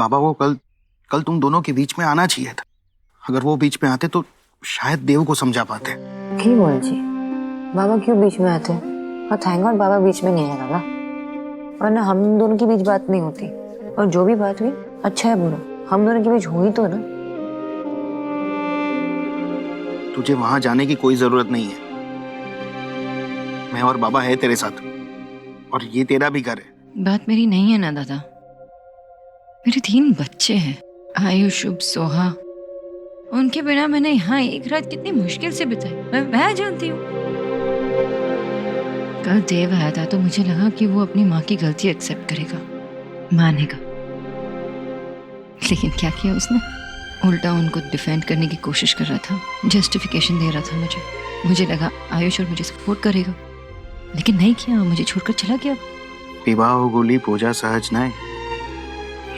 बाबा को कल कल तुम दोनों के बीच में आना चाहिए था। अगर वो बीच में आते तो शायद देव को समझा पाते। की बोल जी, बाबा क्यों बीच में आते? और थैंक गॉड बाबा बीच में नहीं आया ना, वरना हम दोनों के बीच बात नहीं होती। और जो भी बात हुई, अच्छा है बुरा, हम दोनों के बीच हुई तो ना। तुझे वहां जाने की कोई जरूरत नहीं है। मैं और बाबा है तेरे साथ, और ये तेरा भी घर है। बात मेरी नहीं है ना दादा, मेरे 3 बच्चे हैं, आयुष, शुभ, सोहा। उनके बिना मैंने यहाँ एक रात कितनी मुश्किल से बिताई मैं जानती हूँ। कल देव आया था तो मुझे लगा कि वो अपनी माँ की गलती एक्सेप्ट करेगा, मानेगा, लेकिन क्या किया उसने? उल्टा उनको डिफेंड करने की कोशिश कर रहा था, जस्टिफिकेशन दे रहा था मुझे लगा आयुष और मुझे सपोर्ट करेगा, लेकिन नहीं किया, मुझे छोड़कर चला गया। विवाह गोली पूजा सहज न है।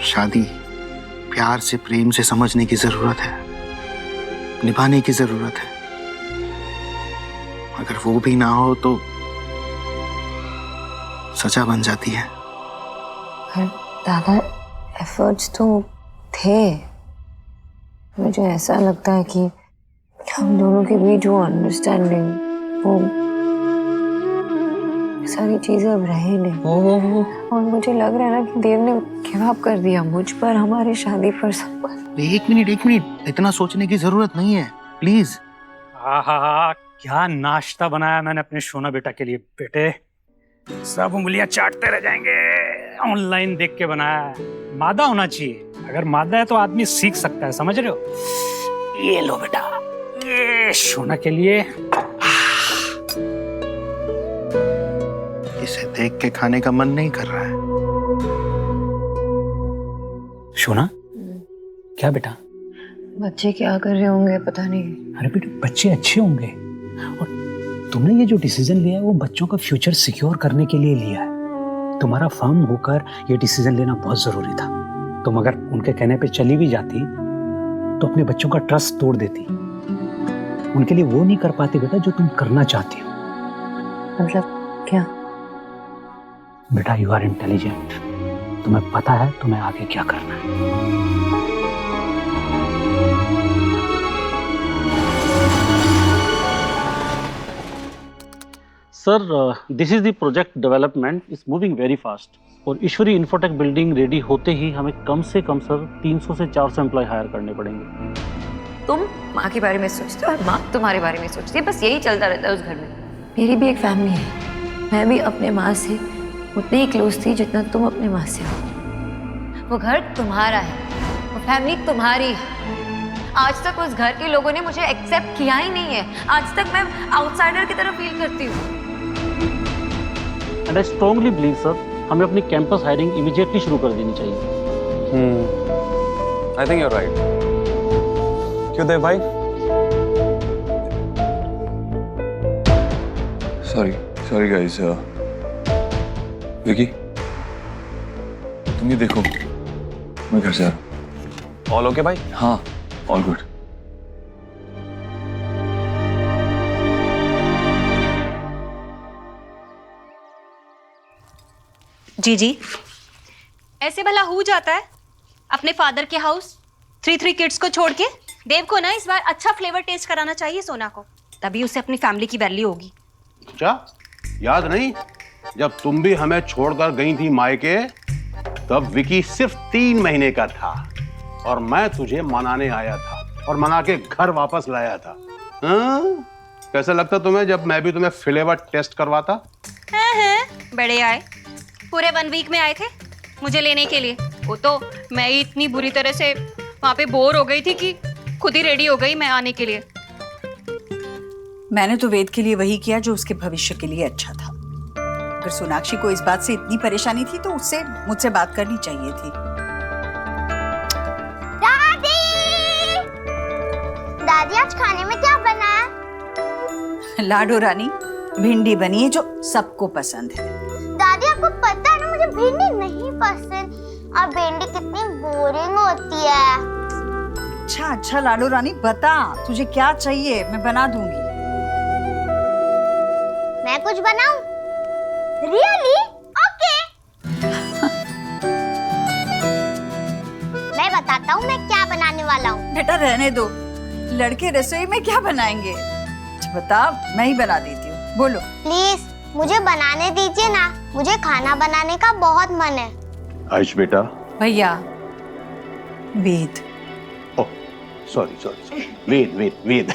शादी प्यार से, प्रेम से समझने की जरूरत है, निभाने की जरूरत है। अगर वो भी ना हो तो सजा बन जाती है। पर दादा एफर्ट्स तो थे। मुझे ऐसा लगता है कि हम दोनों के बीच वो अंडरस्टैंडिंग, वो सारी चीजें अब रहे नहीं। और मुझे लग रहा है ना कि देव ने गिव अप कर दिया मुझ पर, हमारी शादी पर, सब पर। एक मिनट, इतना सोचने की जरूरत नहीं है, प्लीज। आहा, क्या नाश्ता बनाया मैंने अपने सोना बेटा के लिए। बेटे सब उंगलियां चाटते रह जाएंगे, ऑनलाइन देख के बनाया है। मादा होना चाहिए, अगर मादा है तो आदमी सीख सकता है, समझ रहे हो? ये लो बेटा, ये सोना के लिए। इसे देख के खाने का मन नहीं कर रहा है। सोना, क्या बेटा? बच्चे क्या कर रहे होंगे पता नहीं। अरे बेटा, बच्चे अच्छे होंगे, और तुमने ये जो डिसीजन लिया है वो बच्चों का फ्यूचर सिक्योर करने के लिए लिया है। तुम्हारा फर्म होकर ये डिसीजन लेना बहुत जरूरी था। तुम अगर उनके कहने पे चली भी जाती तो अपने बच्चों का ट्रस्ट तोड़ देती। उनके लिए वो नहीं कर पाती बेटा जो तुम करना चाहती हो। मतलब क्या? बेटा, यू आर इंटेलिजेंट, तुम्हें पता है तुम्हें आगे क्या करना है। Sir, this is the project development is moving very fast. और ईश्वरी इन्फोटेक बिल्डिंग रेडी होते ही हमें कम से कम सर 300 से 400 एम्प्लॉय हायर करने पड़ेंगे। तुम माँ के बारे में सोचते हो और माँ तुम्हारे बारे में सोचती है, बस यही चलता रहता है उस घर में। मेरी भी एक फैमिली है, मैं भी अपने माँ से उतनी ही क्लोज थी जितना तुम अपने माँ से हो। वो घर तुम्हारा है, वो फैमिली तुम्हारी है। आज तक उस घर के लोगों ने मुझे एक्सेप्ट किया ही नहीं है। आज तक मैं आउटसाइडर की तरह फील करती हूँ। And I strongly believe sir, हमें अपनी कैंपस हायरिंग इमीडिएटली शुरू कर देनी चाहिए। I think you are right. क्यों देव भाई? Sorry guys. विकी, तुम ये देखो, मैं घर से आ रहा हूँ। ऑल ओके भाई? हाँ, ऑल गुड। जी ऐसे भला हो जाता है अपने फादर के हाउस 3 किड्स को छोड़ के? देव को ना इस बार अच्छा फ्लेवर टेस्ट कराना चाहिए सोना को, तभी उसे अपनी फैमिली की वैल्यू होगी। क्या याद नहीं, जब तुम भी हमें छोड़कर गई थी मायके, तब विकी सिर्फ 3 महीने का था और मैं तुझे मनाने आया था और मना के घर वापस लाया था। कैसा लगता तुम्हें जब मैं भी तुम्हें फ्लेवर टेस्ट करवाता? बड़े आए, पूरे 1 वीक में आए थे मुझे लेने के लिए। वो तो मैं ही इतनी बुरी तरह से वहां पे बोर हो गई थी कि खुद ही रेडी हो गई मैं आने के लिए। मैंने तो वेद के लिए वही किया जो उसके भविष्य के लिए अच्छा था। अगर सोनाक्षी को इस बात से इतनी परेशानी थी तो उससे मुझसे बात करनी चाहिए थी। दादी आज खाने में क्या बना है? लाडो रानी, भिंडी बनी है जो सबको पसंद है। दादी आपको पता है ना मुझे भिंडी नहीं पसंद, और भिंडी कितनी बोरिंग होती है। अच्छा लाडो रानी, बता तुझे क्या चाहिए, मैं बना दूंगी। मैं कुछ बनाऊं? रियली? ओके। बताता हूँ मैं क्या बनाने वाला हूँ। बेटा रहने दो, लड़के रसोई में क्या बनाएंगे? अच्छा बता, मैं ही बना देती हूँ, बोलो। प्लीज मुझे बनाने दीजिए ना, मुझे खाना बनाने का बहुत मन है। आयुष बेटा। भैया, वेद। ओह सॉरी सॉरी सॉरी, वेद वेद वेद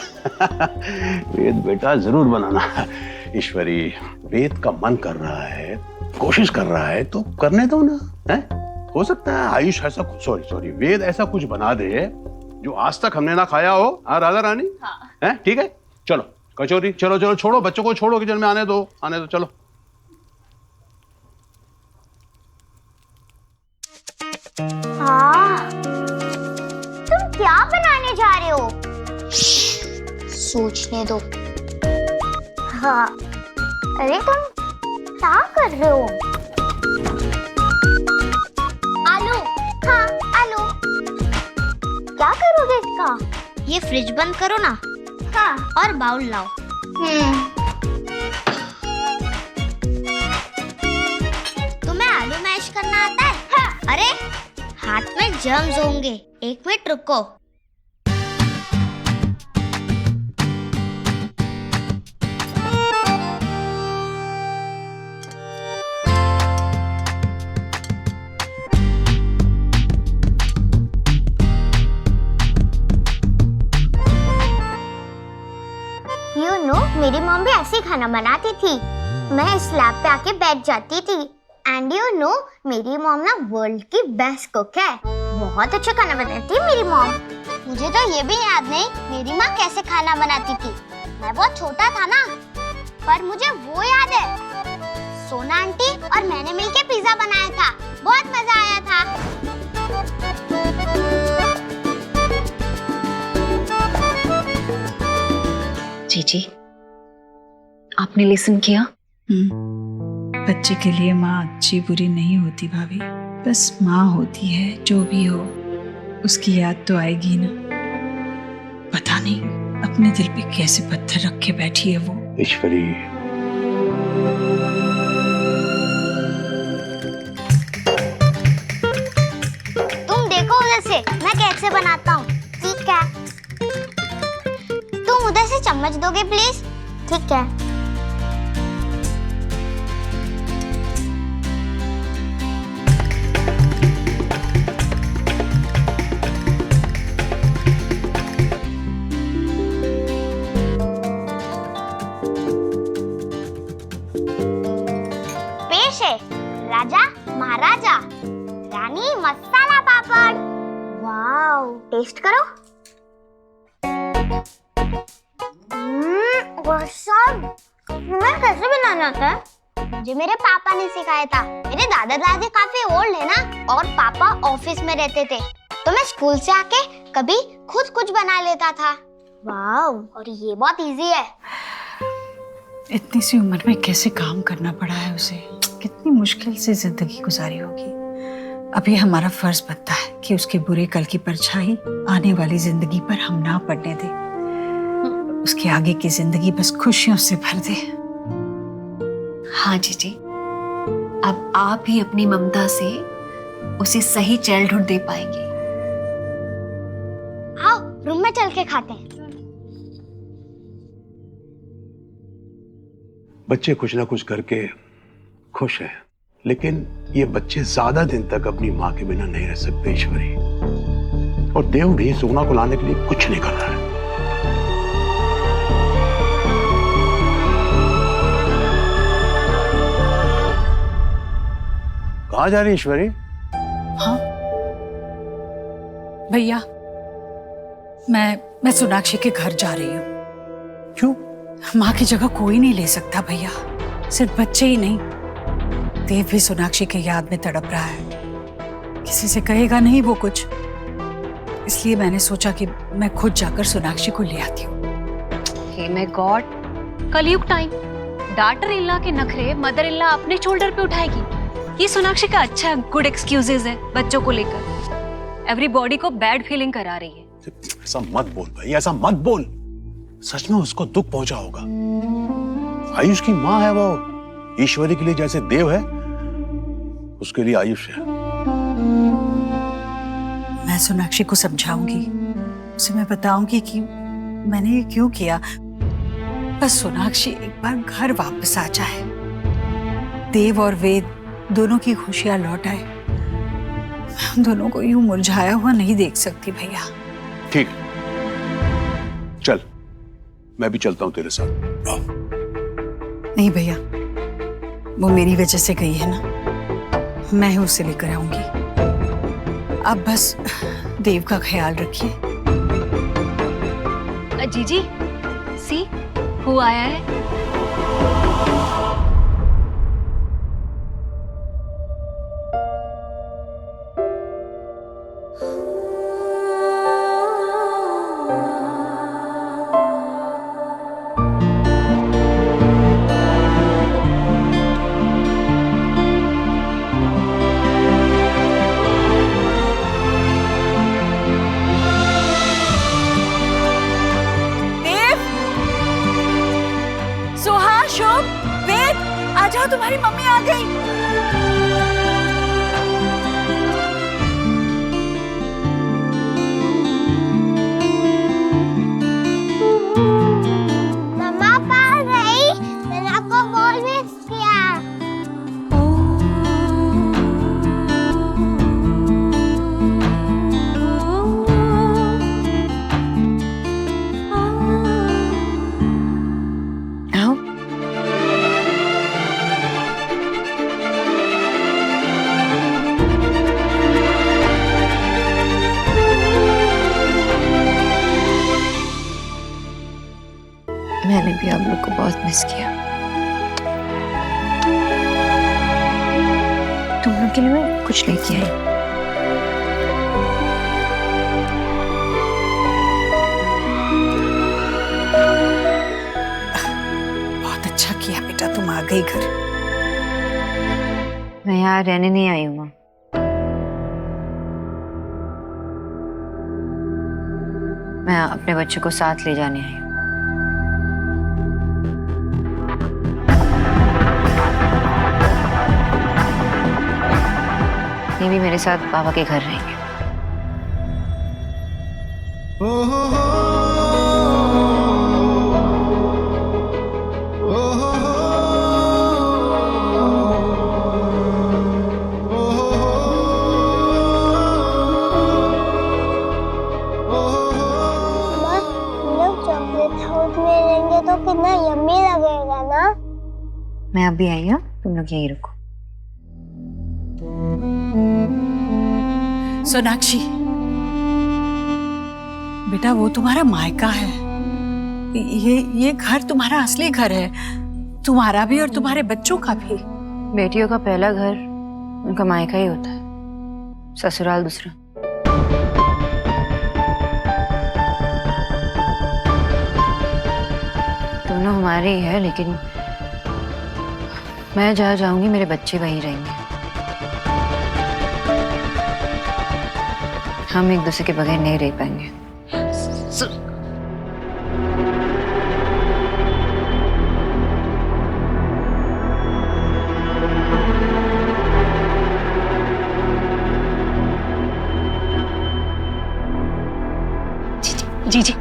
वेद बेटा जरूर बनाना। ईश्वरी, वेद का मन कर रहा है, कोशिश कर रहा है तो करने दो ना, है? हो सकता है आयुष ऐसा कुछ, सॉरी सॉरी, वेद ऐसा कुछ बना दे जो आज तक हमने ना खाया हो। हाँ राधा रानी, है ठीक है। चलो कचौरी, चलो चलो छोड़ो, बच्चों को छोड़ो, किचन में आने दो चलो। हाँ, तुम क्या बनाने जा रहे हो? सोचने दो। हाँ, अरे तुम क्या कर रहे हो? आलू, हाँ आलू। क्या करोगे इसका? ये फ्रिज बंद करो ना। हाँ, और बाउल लाओ। तुम्हें आलू मैश करना आता है? हाँ। अरे हाथ में जर्म्स होंगे, एक मिनट रुको। मेरी मॉम भी ऐसे खाना बनाती थी। मैं स्लैब पे आके बैठ जाती थी। एंड यू नो, मेरी मॉम ना वर्ल्ड की बेस्ट कुक है। बहुत अच्छा खाना बनाती है मेरी मॉम। मुझे तो ये भी याद नहीं मेरी माँ कैसे खाना बनाती थी। मैं बहुत छोटा था ना, पर मुझे वो याद है, सोना आंटी और मैंने मिलके पिज्जा बनाया था। बहुत मजा आया था। जीजी, आपने लिसन किया? बच्चे के लिए माँ अच्छी बुरी नहीं होती भाभी, बस माँ होती है। जो भी हो उसकी याद तो आएगी ना। पता नहीं अपने दिल पे कैसे पत्थर रख के बैठी है वो। ईश्वरी, तुम देखो उधर से मैं कैसे बनाता हूँ। ठीक है, तुम उधर से चम्मच दोगे प्लीज? ठीक है। पेश है राजा महाराजा रानी मसाला पापड़। वाओ, टेस्ट करो। तुम्हें कैसे बनाना आता है? मुझे मेरे पापा ने सिखाया था। मेरे दादा दादी काफी ओल्ड है ना, और पापा ऑफिस में रहते थे, तो मैं स्कूल से आके कभी खुद कुछ बना लेता था। वाओ, और ये बहुत इजी है। इतनी सी उम्र में कैसे काम करना पड़ा है उसे, कितनी मुश्किल से जिंदगी गुजारी होगी। अभी हमारा फर्ज बनता है कि उसके बुरे कल की परछाई आने वाली जिंदगी पर हम ना पड़ने दें। उसके आगे की जिंदगी बस खुशियों से भर दे। हाँ जीजी, अब आप ही अपनी ममता से उसे सही चाइल्डहुड दे पाएंगे। आओ रूम में चल के खाते हैं। बच्चे कुछ ना कुछ करके खुश हैं, लेकिन ये बच्चे ज्यादा दिन तक अपनी माँ के बिना नहीं रह सकते ईश्वरी। और देव भी सोना को लाने के लिए कुछ नहीं कर रहा है। कहाँ जा रही ईश्वरी? हाँ भैया, मैं सोनाक्षी के घर जा रही हूँ। क्यों? माँ की जगह कोई नहीं ले सकता भैया। सिर्फ बच्चे ही नहीं, देव भी सोनाक्षी के याद में तड़प रहा है। किसी से कहेगा नहीं वो कुछ, इसलिए मैंने सोचा कि मैं खुद जाकर सोनाक्षी को ले आती हूँ। हे माय गॉड, कलयुग टाइम। डॉटर इल्ला के नखरे मदर इल्ला अपने शोल्डर पे उठाएगी। ये सोनाक्षी का अच्छा गुड एक्सक्यूजेज है बच्चों को लेकर। एवरीबॉडी को बैड फीलिंग करा रही है। ऐसा मत बोल भाई, ऐसा मत बोल। सच में उसको दुख पहुंचा होगा। आयुष की माँ है वो। ईश्वरी के लिए जैसे देव है, उसके लिए आयुष है। मैं सोनाक्षी को समझाऊंगी, उसे मैं बताऊंगी कि मैंने ये क्यों किया। बस सोनाक्षी एक बार घर वापस आ जाए, देव और वेद दोनों की खुशियां लौट आए। मैं उन दोनों को यूं मुरझाया हुआ नहीं देख सकती भैया। ठीक, चल मैं भी चलता हूं तेरे साथ। नहीं भैया, वो मेरी वजह से गई है ना, मैं ही उसे लेकर आऊंगी। अब बस देव का ख्याल रखिए। जीजी, सी हु आया है। तुम्हारी मम्मी आ गई। मम्मा पास गई, मैंने आपको बॉल मिस किया। आओ। मैंने भी आप लोग को बहुत मिस किया। तुम लोग के लिए मैं कुछ लेके आई। बहुत अच्छा किया बेटा, तुम आ गई घर। मैं यहाँ रहने नहीं आई हूँ माँ। मैं अपने बच्चे को साथ ले जाने आई हूँ। ये भी मेरे साथ पापा के घर रहेंगे। चॉकलेट हाउस में रहेंगे तो कितना यम्मी लगेगा ना। मैं अभी आई हूँ, तुम लोग यहीं रुको। सोनाक्षी बेटा, वो तुम्हारा मायका है। ये घर तुम्हारा असली घर है, तुम्हारा भी और तुम्हारे बच्चों का भी। बेटियों का पहला घर उनका मायका ही होता है, ससुराल दूसरा। दोनों हमारे ही है, लेकिन मैं जहाँ जाऊंगी मेरे बच्चे वहीं रहेंगे। हम एक दूसरे के बगैर नहीं रह पाएंगे। जी जी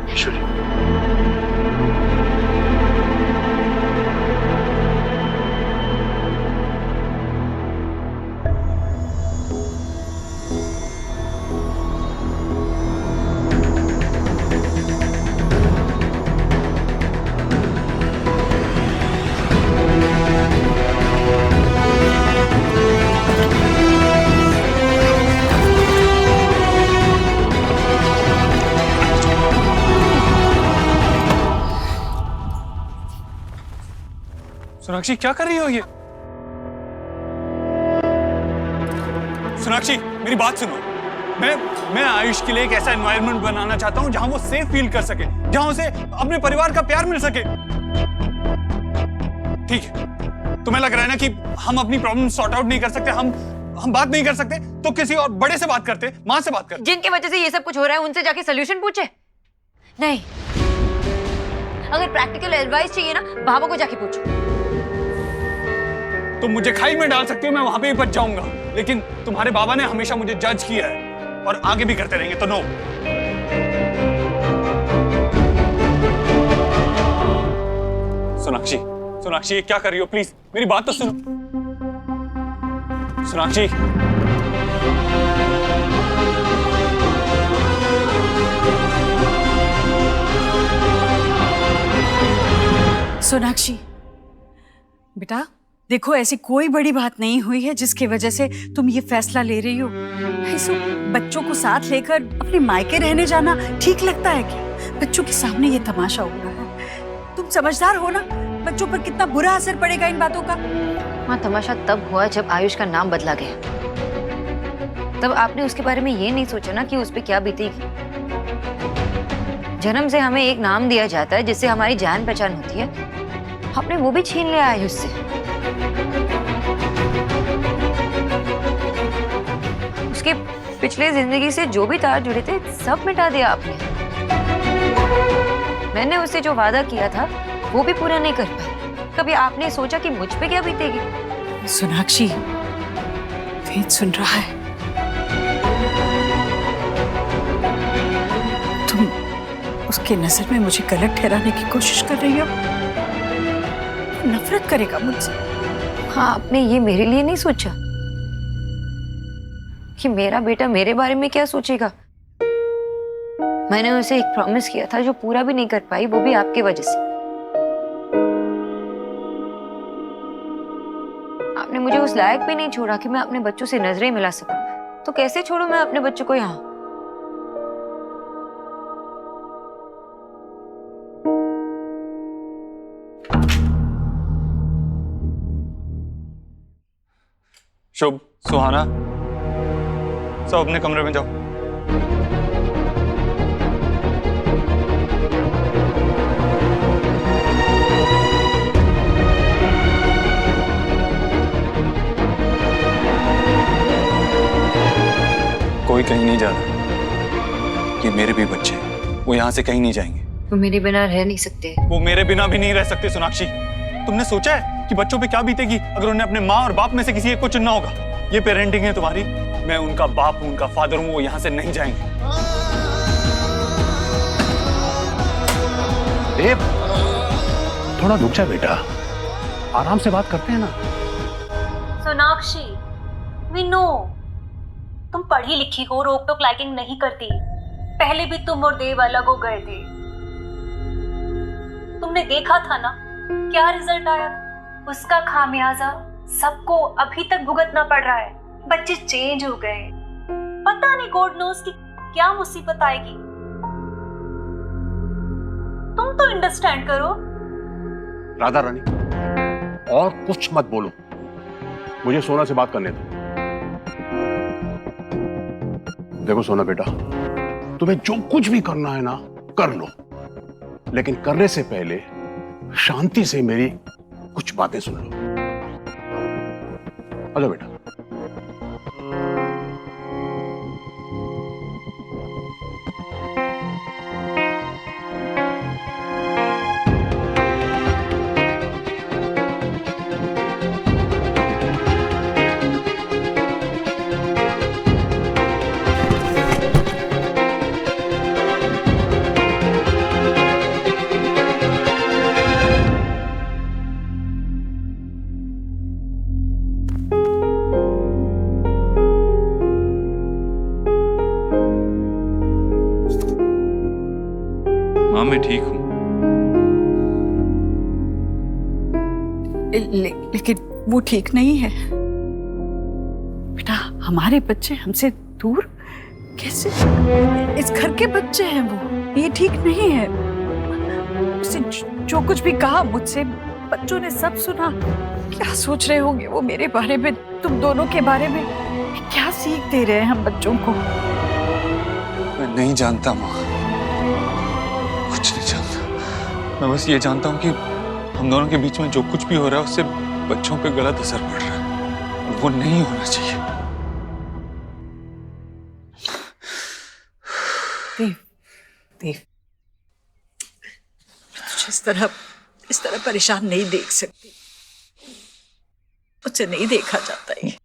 सोनाक्षी क्या कर रही हो ये? सोनाक्षी मेरी बात सुनो। मैं आयुष के लिए एक ऐसा एनवायरनमेंट बनाना चाहता हूं जहां वो सेफ फील कर सके, जहां उसे अपने परिवार का प्यार मिल सके। ठीक है, तुम्हें लग रहा है ना कि हम अपनी प्रॉब्लम सॉर्ट आउट नहीं कर सकते, हम बात नहीं कर सकते, तो किसी और बड़े से बात करते, मां से बात करते। जिनकी वजह से ये सब कुछ हो रहा है उनसे जाके सोल्यूशन पूछे? नहीं, अगर प्रैक्टिकल एडवाइस चाहिए ना बाबा को जाके पूछो। तुम मुझे खाई में डाल सकती हो, मैं वहां पे ही बच जाऊंगा, लेकिन तुम्हारे बाबा ने हमेशा मुझे जज किया है और आगे भी करते रहेंगे, तो नो। सोनाक्षी, सोनाक्षी ये क्या कर रही हो? प्लीज मेरी बात तो सुनो। सोनाक्षी, सोनाक्षी बेटा, देखो ऐसी कोई बड़ी बात नहीं हुई है जिसकी वजह से तुम ये फैसला ले रही हो। ऐसे बच्चों को साथ लेकर अपने मायके रहने जाना ठीक लगता है क्या? बच्चों के सामने ये तमाशा हो रहा है। तुम समझदार हो ना, बच्चों पर कितना बुरा असर पड़ेगा इन बातों का। हाँ, तमाशा तब हुआ जब आयुष का नाम बदला गया। तब आपने उसके बारे में ये नहीं सोचा ना कि उस पर क्या बीतेगी। जन्म से हमें एक नाम दिया जाता है जिससे हमारी जान पहचान होती है, आपने वो भी छीन लिया आयुष से। उसके पिछले जिंदगी से जो भी तार जुड़े थे सब मिटा दिया आपने। मैंने उससे जो वादा किया था वो भी पूरा नहीं कर पाई। कभी आपने सोचा कि मुझ पे क्या बीतेगी? सोनाक्षी, वेद सुन रहा है। तुम उसके नजर में मुझे गलत ठहराने की कोशिश कर रही हो। नफरत करेगा मुझसे। हाँ, आपने ये मेरे लिए नहीं सोचा कि मेरा बेटा मेरे बारे में क्या सोचेगा। मैंने उसे एक प्रॉमिस किया था जो पूरा भी नहीं कर पाई, वो भी आपकी वजह से। आपने मुझे उस लायक भी नहीं छोड़ा कि मैं अपने बच्चों से नजरें मिला सकूं। तो कैसे छोड़ूं मैं अपने बच्चों को यहाँ? शुभ, सुहाना, सब अपने कमरे में जाओ। कोई कहीं नहीं जा रहा। ये मेरे भी बच्चे हैं, वो यहाँ से कहीं नहीं जाएंगे। वो मेरे बिना रह नहीं सकते। वो मेरे बिना भी नहीं रह सकते। सोनाक्षी, तुमने सोचा है कि बच्चों पे क्या बीतेगी अगर उन्हें अपने माँ और बाप में से किसी एक को चुनना होगा? ये पेरेंटिंग है तुम्हारी। मैं उनका बाप हूं, उनका फादर हूं, वो यहाँ से नहीं जाएंगे। देव, थोड़ा रुक जा बेटा, आराम से बात करते हैं ना। सोनाक्षी, वी नो तुम पढ़ी लिखी हो, रोक टोक लाइकिंग नहीं करती। पहले भी तुम और देव अलग हो गए थे। तुमने देखा था ना क्या रिजल्ट आया था। उसका खामियाजा सबको अभी तक भुगतना पड़ रहा है। बच्चे चेंज हो गए, पता नहीं गॉड नोस की क्या मुसीबत आएगी। तुम तो अंडरस्टैंड करो। राधा रानी, और कुछ मत बोलो, मुझे सोना से बात करने दो। देखो सोना बेटा, तुम्हें जो कुछ भी करना है ना कर लो, लेकिन करने से पहले शांति से मेरी कुछ बातें सुन लो। हेलो बेटा। माँ, मैं ठीक हूं। लेकिन वो ठीक नहीं है बेटा। हमारे बच्चे हमसे दूर कैसे? इस घर के बच्चे हैं वो, ये ठीक नहीं है। उसे जो कुछ भी कहा मुझसे, बच्चों ने सब सुना। क्या सोच रहे होंगे वो मेरे बारे में, तुम दोनों के बारे में? क्या सीख दे रहे हैं हम बच्चों को? मैं नहीं जानता माँ, कुछ नहीं जानता। मैं बस ये जानता हूँ कि हम दोनों के बीच में जो कुछ भी हो रहा है उससे बच्चों पे गलत असर पड़ रहा है। वो नहीं होना चाहिए। देव, देव, तुझे इस तरह परेशान नहीं देख सकती। मुझसे नहीं देखा जाता है।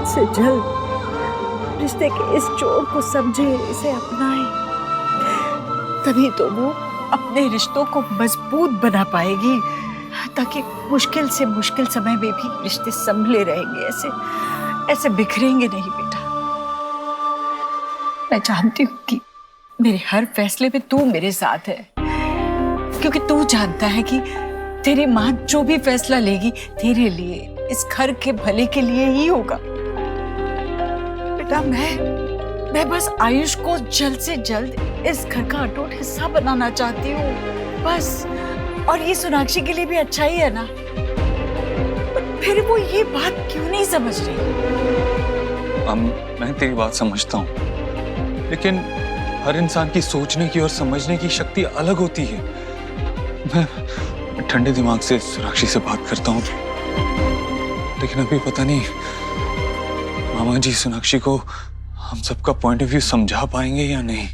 जल्द से जल्द रिश्ते के इस जोड़ को समझे, इसे अपनाए, तभी तो वो अपने रिश्तों को मजबूत बना पाएगी, ताकि मुश्किल से मुश्किल समय में भी रिश्ते संभले रहेंगे, ऐसे बिखरेंगे नहीं बेटा। मैं जानती हूँ कि मेरे हर फैसले में तू मेरे साथ है, क्योंकि तू जानता है कि तेरी माँ जो भी फैसला लेगी तेरे लिए, इस घर के भले के लिए ही होगा। बेटा मैं बस आयुष को जल्द से जल्द इस घर का अटूट हिस्सा बनाना चाहती हूँ, बस। और ये सोनाक्षी के लिए भी अच्छा ही है ना। फिर वो ये बात क्यों नहीं समझ रही? मैं तेरी बात समझता हूँ, लेकिन हर इंसान की सोचने की और समझने की शक्ति अलग होती है। मैं ठंडे दिमाग से सोनाक्षी से बात करता हूँ, लेकिन अभी पता नहीं मामा जी सोनाक्षी को हम सबका पॉइंट ऑफ व्यू समझा पाएंगे या नहीं।